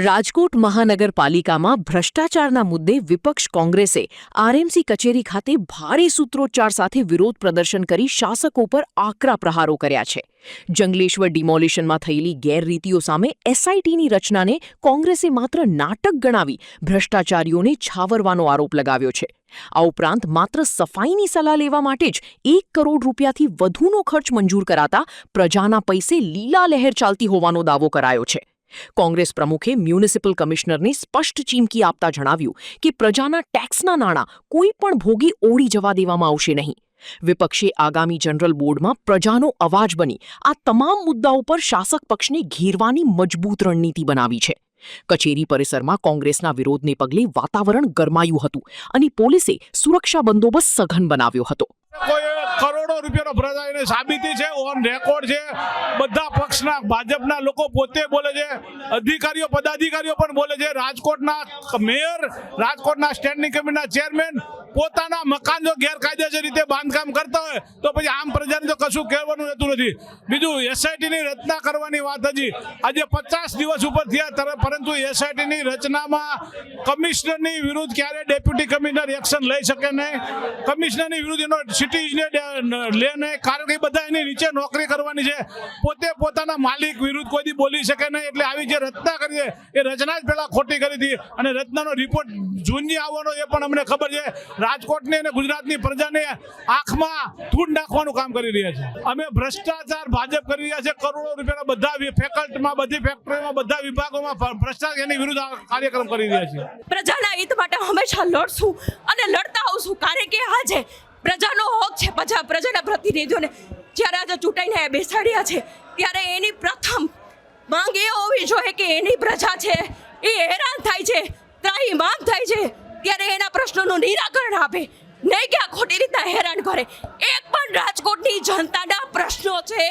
રાજકોટ મહાનગરપાલિકામાં ભ્રષ્ટાચારના મુદ્દે વિપક્ષ કોંગ્રેસે આરએમસી કચેરી ખાતે ભારે સૂત્રોચ્ચાર સાથે વિરોધ પ્રદર્શન કરી શાસકો પર આકરા પ્રહારો કર્યા છે. જંગલેશ્વર ડિમોલિશનમાં થયેલી ગેરરીતિઓ સામે એસઆઈટીની રચનાને કોંગ્રેસે માત્ર નાટક ગણાવી ભ્રષ્ટાચારીઓને છાવરવાનો આરોપ લગાવ્યો છે. આ ઉપરાંત માત્ર સફાઈની સલાહ લેવા માટે જ 1 કરોડ રૂપિયાથી વધુનો ખર્ચ મંજૂર કરાતા પ્રજાના પૈસે લીલા લહેર ચાલતી હોવાનો દાવો કરાયો છે. કોંગ્રેસ પ્રમુખે મ્યુનિસિપલ કમિશનરને સ્પષ્ટ ચીમકી આપતા જણાવ્યું કે પ્રજાના ટેક્સના નાણાં કોઈ પણ ભોગી ઓળી જવા દેવામાં આવશે નહીં. વિપક્ષે આગામી જનરલ બોર્ડમાં પ્રજાનો અવાજ બની આ તમામ મુદ્દાઓ પર શાસક પક્ષને ઘેરવાની મજબૂત રણનીતિ બનાવી છે. કચેરી પરિસરમાં કોંગ્રેસના વિરોધને પગલે વાતાવરણ ગરમાયું હતું અને પોલીસે સુરક્ષા બંદોબસ્ત સઘન બનાવ્યો હતો. કરોડો રૂપિયાનો પ્રજાને સાબિતી છે, ઓન રેકોર્ડ છે. બધા પક્ષના ભાજપના લોકો પોતે બોલે છે, અધિકારીઓ પદાધિકારીઓ પણ બોલે છે. રાજકોટના મેયર, રાજકોટના સ્ટેન્ડિંગ કમિટીના ચેરમેન પોતાના મકાન જો ગેરકાયદેસર રીતે બાંધકામ કરતા હોય તો પછી આમ પ્રજાને તો કશું કહેવાનું રહેતું નથી. બીજું એસઆઈટીની રચના કરવાની વાત હજી આજે 50 દિવસ ઉપર થયા, પરંતુ એસઆઈટીની રચનામાં કમિશનરની વિરુદ્ધ ક્યારે ડેપ્યુટી કમિશનર એક્શન લઈ શકે નહીં. કમિશનરની વિરુદ્ધ એનો સિટીઝને લે નહીં, કારણ કે બધા એની નીચે નોકરી કરવાની છે. પોતે પોતાના માલિક વિરુદ્ધ કોઈ બોલી શકે નહીં. એટલે આવી જે રચના કરી છે એ રચના જ પહેલા ખોટી કરી હતી અને રચનાનો રિપોર્ટ જૂની આવવાનો એ પણ અમને ખબર છે. રાજકોટની અને ગુજરાતની પ્રજાને આંખમાં ધૂળ નાખવાનું કામ કરી રહ્યા છે. અમે ભ્રષ્ટાચાર ભાજપ કરી રહ્યા છે. કરોડો રૂપિયાના બધા ફેકલ્ટીમાં, બધી ફેક્ટરીમાં, બધા વિભાગોમાં ભ્રષ્ટાચારની વિરુદ્ધ કાર્યક્રમ કરી રહ્યા છે. પ્રજાના હિત માટે હંમેશા લડશું અને લડતા આવશું, કારણ કે આજે પ્રજાનો હક છે. પ્રજાના પ્રતિનિધિઓને જ્યારે આજે ચૂંટાઈને બેસાડ્યા છે ત્યારે એની પ્રથમ માંગ એ હોવી જોઈએ કે એની પ્રજા છે એ હેરાન થાય છે, ત્રાહિમામ થાય છે, ત્યારે એના પ્રશ્નોનું નિરાકરણ આપે, નહીં કે આ ખોટી રીતના હેરાન કરે. એક પણ રાજકોટની જનતાના પ્રશ્નો છે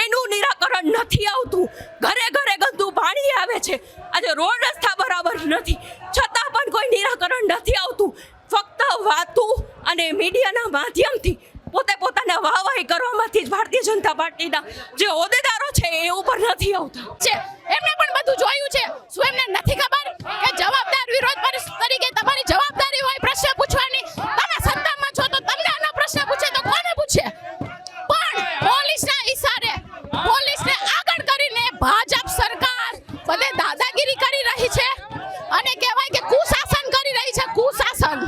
એનું નિરાકરણ નથી આવતું. ઘરે ઘરે ગંદુ પાણી આવે છે, આજે રોડ રસ્તા બરાબર નથી, છતાં પણ કોઈ નિરાકરણ નથી આવતું. ફક્ત વાતું અને મીડિયાના માધ્યમથી પોતે પોતાના વાહવાહી કરવામાંથી જ ભારતીય જનતા પાર્ટીના જે હોદ્દેદારો છે એ ઉપર નથી આવતા છે. એમને પણ બધું જોયું છે. શું એમને નથી ખબર કે જવાબદાર વિરોધ પક્ષ તરીકે તમારી જવાબદારી હોય પ્રશ્ન પૂછવાની? તમે સત્તામાં છો તો તમને આનો પ્રશ્ન પૂછે તો કોને પૂછે? પણ પોલીસના ઈશારે, પોલીસને આગળ કરીને ભાજપ સરકાર બધે દાદાગીરી કરી રહી છે અને કહેવાય કે કુશાસન કરી રહી છે. કુશાસન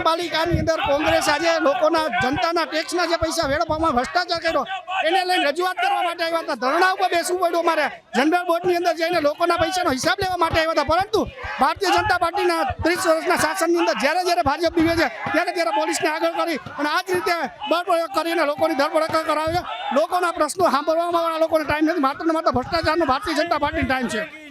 પાલિકાની અંદર કોંગ્રેસ આજે લોકોના જનતાના ટેક્સના જે પૈસા વેડફવામાં ભ્રષ્ટાચાર કર્યો એને લઈને રજૂઆત કરવા માટે આવ્યા હતા. ધરણા ઉપર બેસવું પડ્યું મારે જનરલ બોર્ડની અંદર જઈને લોકોના પૈસાનો હિસાબ લેવા માટે આવ્યા હતા. પરંતુ ભારતીય જનતા પાર્ટીના 30 વર્ષના શાસનની અંદર જ્યારે ભાજપ બીવે છે ત્યારે પોલીસને આગળ કરી અને આ જ રીતે બળ પ્રયોગ કરીને લોકોની ધરપકડ કરાવે છે. લોકોના પ્રશ્નો સાંભળવામાં લોકોને ટાઈમ નથી. માત્ર ને માત્ર ભ્રષ્ટાચારનો ભારતીય જનતા પાર્ટીનો ટાઈમ છે.